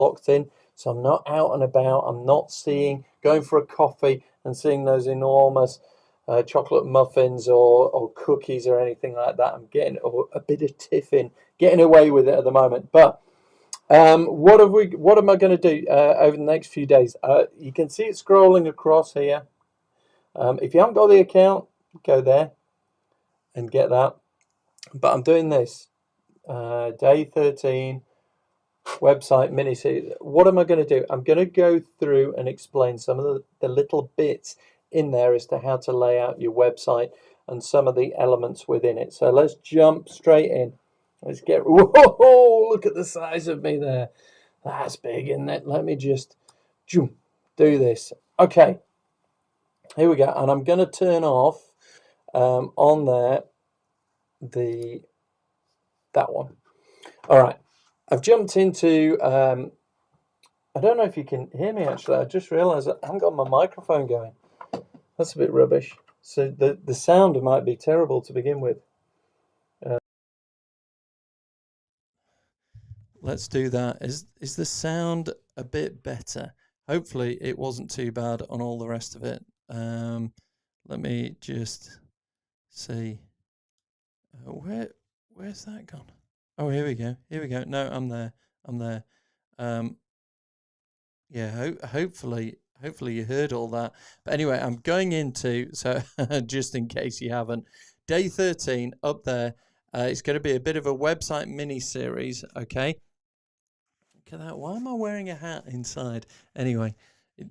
locked in, so I'm not out and about. I'm not going for a coffee and seeing those enormous chocolate muffins or cookies or anything like that. I'm getting a bit of tiffin, getting away with it at the moment. But what am I going to do over the next few days? You can see it scrolling across here. If you haven't got the account, go there and get that. But I'm doing this day 13 website mini series. What am I going to do? I'm going to go through and explain some of the little bits in there as to how to lay out your website and some of the elements within it. So let's jump straight in. Let's get, whoa, look at the size of me there. That's big, isn't it? Let me just do this. Okay, here we go. And I'm going to turn off on there that one. All right, I've jumped into, I don't know if you can hear me actually. I just realised I haven't got my microphone going. That's a bit rubbish. So the sound might be terrible to begin with. Let's do that. Is the sound a bit better? Hopefully it wasn't too bad on all the rest of it. Let me just see. Where's that gone? Oh, here we go. Here we go. No, I'm there. I'm there. Yeah, hopefully you heard all that. But anyway, I'm going into, so just in case you haven't, day 13 up there. It's going to be a bit of a website mini series. Okay. Look at that. Why am I wearing a hat inside? Anyway,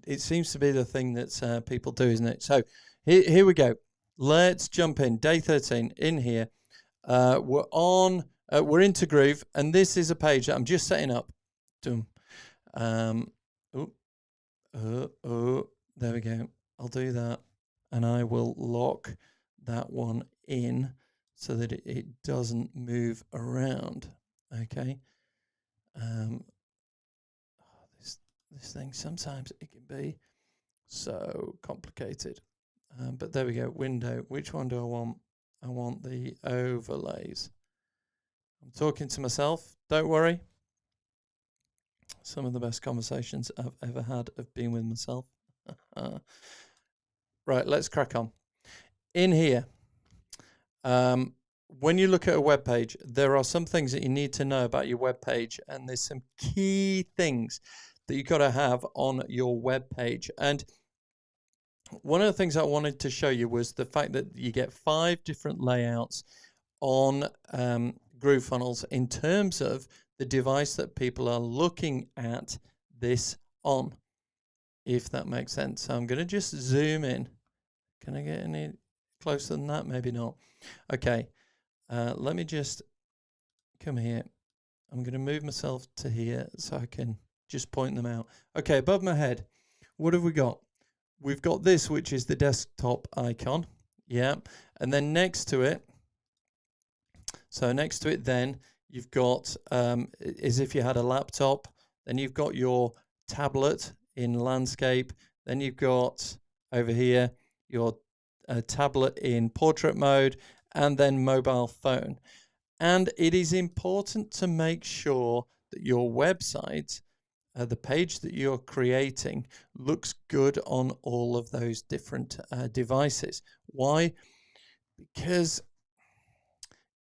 it seems to be the thing that people do, isn't it? So here we go. Let's jump in. Day 13 in here. We're into Groove, and this is a page that I'm just setting up. There we go. I'll do that, and I will lock that one in so that it doesn't move around. Okay. This thing, sometimes it can be so complicated. But there we go. Window. Which one do I want? I want the overlays. I'm talking to myself. Don't worry. Some of the best conversations I've ever had have been with myself. Right, let's crack on. In here, when you look at a web page, there are some things that you need to know about your web page, and there's some key things that you've got to have on your web page. And one of the things I wanted to show you was the fact that you get 5 different layouts on GrooveFunnels in terms of the device that people are looking at this on, if that makes sense. So I'm going to just zoom in. Can I get any closer than that? Maybe not. Okay, let me just come here. I'm going to move myself to here so I can just point them out. Okay, above my head, what have we got? We've got this, which is the desktop icon. Yeah, and then next to it, then you've got, as if you had a laptop, then you've got your tablet in landscape, then you've got over here your tablet in portrait mode, and then mobile phone. And it is important to make sure that your website, the page that you're creating, looks good on all of those different devices. Why? Because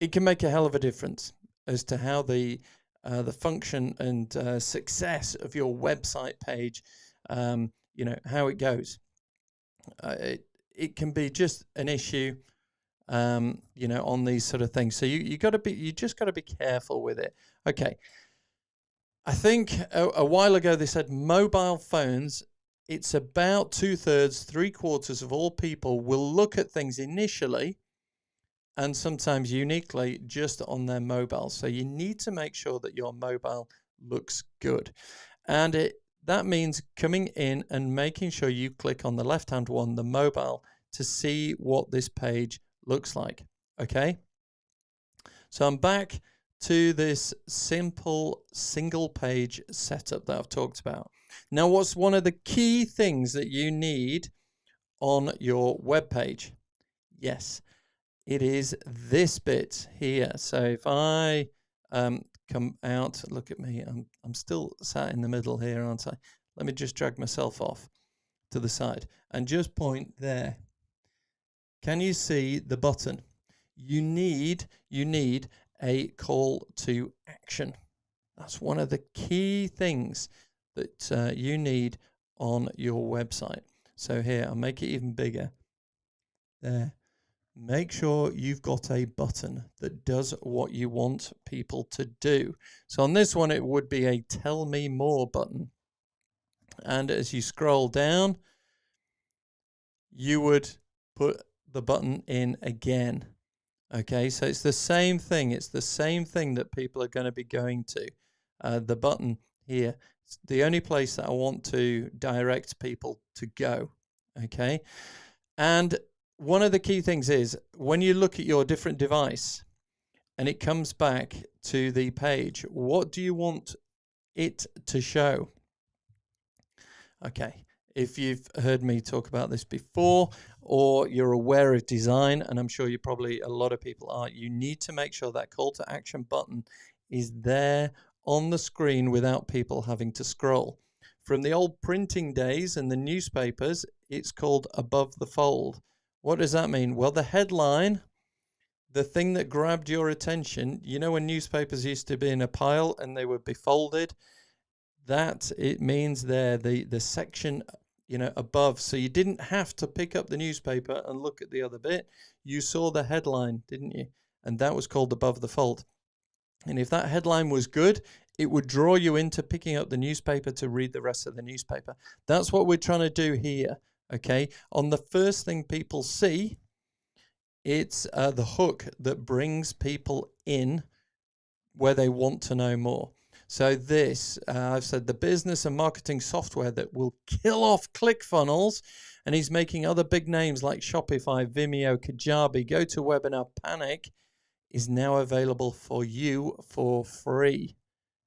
it can make a hell of a difference as to how the function and success of your website page, how it goes. It can be just an issue, on these sort of things. So you just got to be careful with it. Okay. I think a while ago they said mobile phones, it's about 2/3, 3/4 of all people will look at things initially and sometimes uniquely just on their mobile. So you need to make sure that your mobile looks good. And that means coming in and making sure you click on the left-hand one, the mobile, to see what this page looks like. Okay? So I'm back to this simple single page setup that I've talked about. Now, what's one of the key things that you need on your web page? Yes, it is this bit here. So if I come out. Look at me. I'm still sat in the middle here, aren't I? Let me just drag myself off to the side and just point there. Can you see the button? You need a call to action. That's one of the key things that you need on your website. So here, I'll make it even bigger. There. Make sure you've got a button that does what you want people to do. So on this one, it would be a tell me more button. And as you scroll down, you would put the button in again. Okay, so it's the same thing. It's the same thing that people are going to be going to. The button here, it's the only place that I want to direct people to go. Okay, and one of the key things is when you look at your different device and it comes back to the page, what do you want it to show? Okay, if you've heard me talk about this before or you're aware of design, and I'm sure a lot of people are, you need to make sure that call to action button is there on the screen without people having to scroll. From the old printing days and the newspapers, it's called above the fold. What does that mean? Well, the headline, the thing that grabbed your attention, you know when newspapers used to be in a pile and they would be folded? That it means there, the section, above. So you didn't have to pick up the newspaper and look at the other bit. You saw the headline, didn't you? And that was called above the fold. And if that headline was good, it would draw you into picking up the newspaper to read the rest of the newspaper. That's what we're trying to do here. Okay, on the first thing people see, it's the hook that brings people in where they want to know more. So this, I've said, the business and marketing software that will kill off ClickFunnels, and he's making other big names like Shopify, Vimeo, Kajabi, GoToWebinar, Panic, is now available for you for free.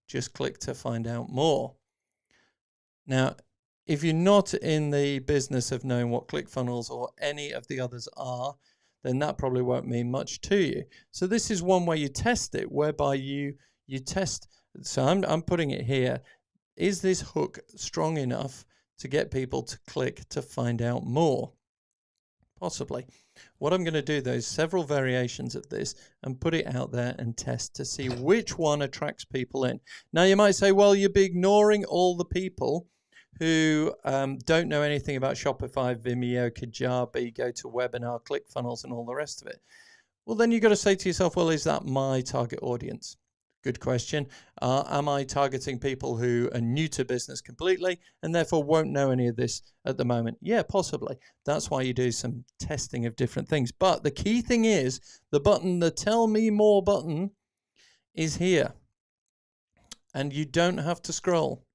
Just click to find out more. Now, if you're not in the business of knowing what ClickFunnels or any of the others are, then that probably won't mean much to you. So this is one way you test it, whereby you test. So I'm putting it here. Is this hook strong enough to get people to click to find out more? Possibly. What I'm going to do, though, is several variations of this and put it out there and test to see which one attracts people in. Now, you might say, well, you'll be ignoring all the people who don't know anything about Shopify, Vimeo, Kajabi, GoToWebinar, ClickFunnels, and all the rest of it. Well, then you've got to say to yourself, well, is that my target audience? Good question. Am I targeting people who are new to business completely and therefore won't know any of this at the moment? Yeah, possibly. That's why you do some testing of different things. But the key thing is the button, the Tell Me More button, is here. And you don't have to scroll.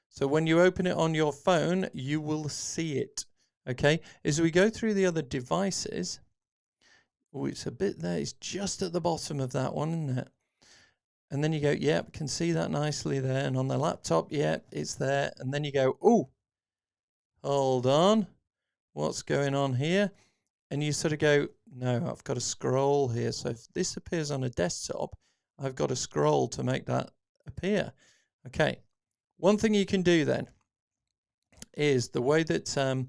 So when you open it on your phone, you will see it. Okay? As we go through the other devices, oh, it's a bit there. It's just at the bottom of that one, isn't it? And then you go, yep, can see that nicely there. And on the laptop, yep, it's there. And then you go, oh, hold on. What's going on here? And you sort of go, no, I've got to scroll here. So if this appears on a desktop, I've got to scroll to make that appear. Okay. One thing you can do then is the way that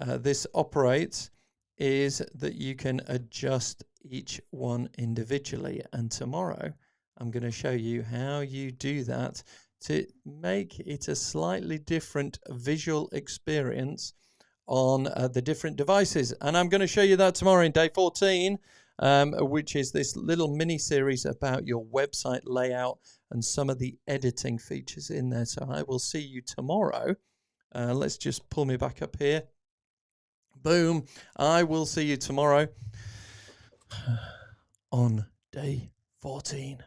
this operates is that you can adjust each one individually. And tomorrow, I'm going to show you how you do that to make it a slightly different visual experience on the different devices. And I'm going to show you that tomorrow in day 14, which is this little mini series about your website layout and some of the editing features in there. So I will see you tomorrow. Let's just pull me back up here. Boom. I will see you tomorrow on day 14.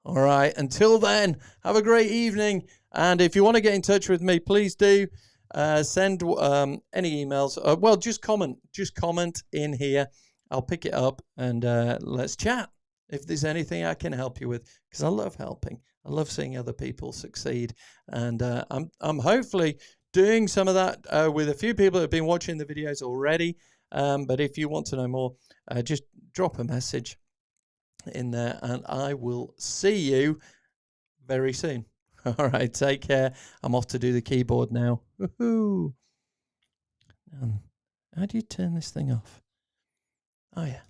All right. Until then, have a great evening. And if you want to get in touch with me, please do send any emails. Well, just comment. Just comment in here. I'll pick it up and let's chat. If there's anything I can help you with, because I love helping. I love seeing other people succeed. And I'm hopefully doing some of that with a few people that have been watching the videos already. But if you want to know more, just drop a message in there and I will see you very soon. All right, take care. I'm off to do the keyboard now. Woohoo! How do you turn this thing off? Oh, yeah.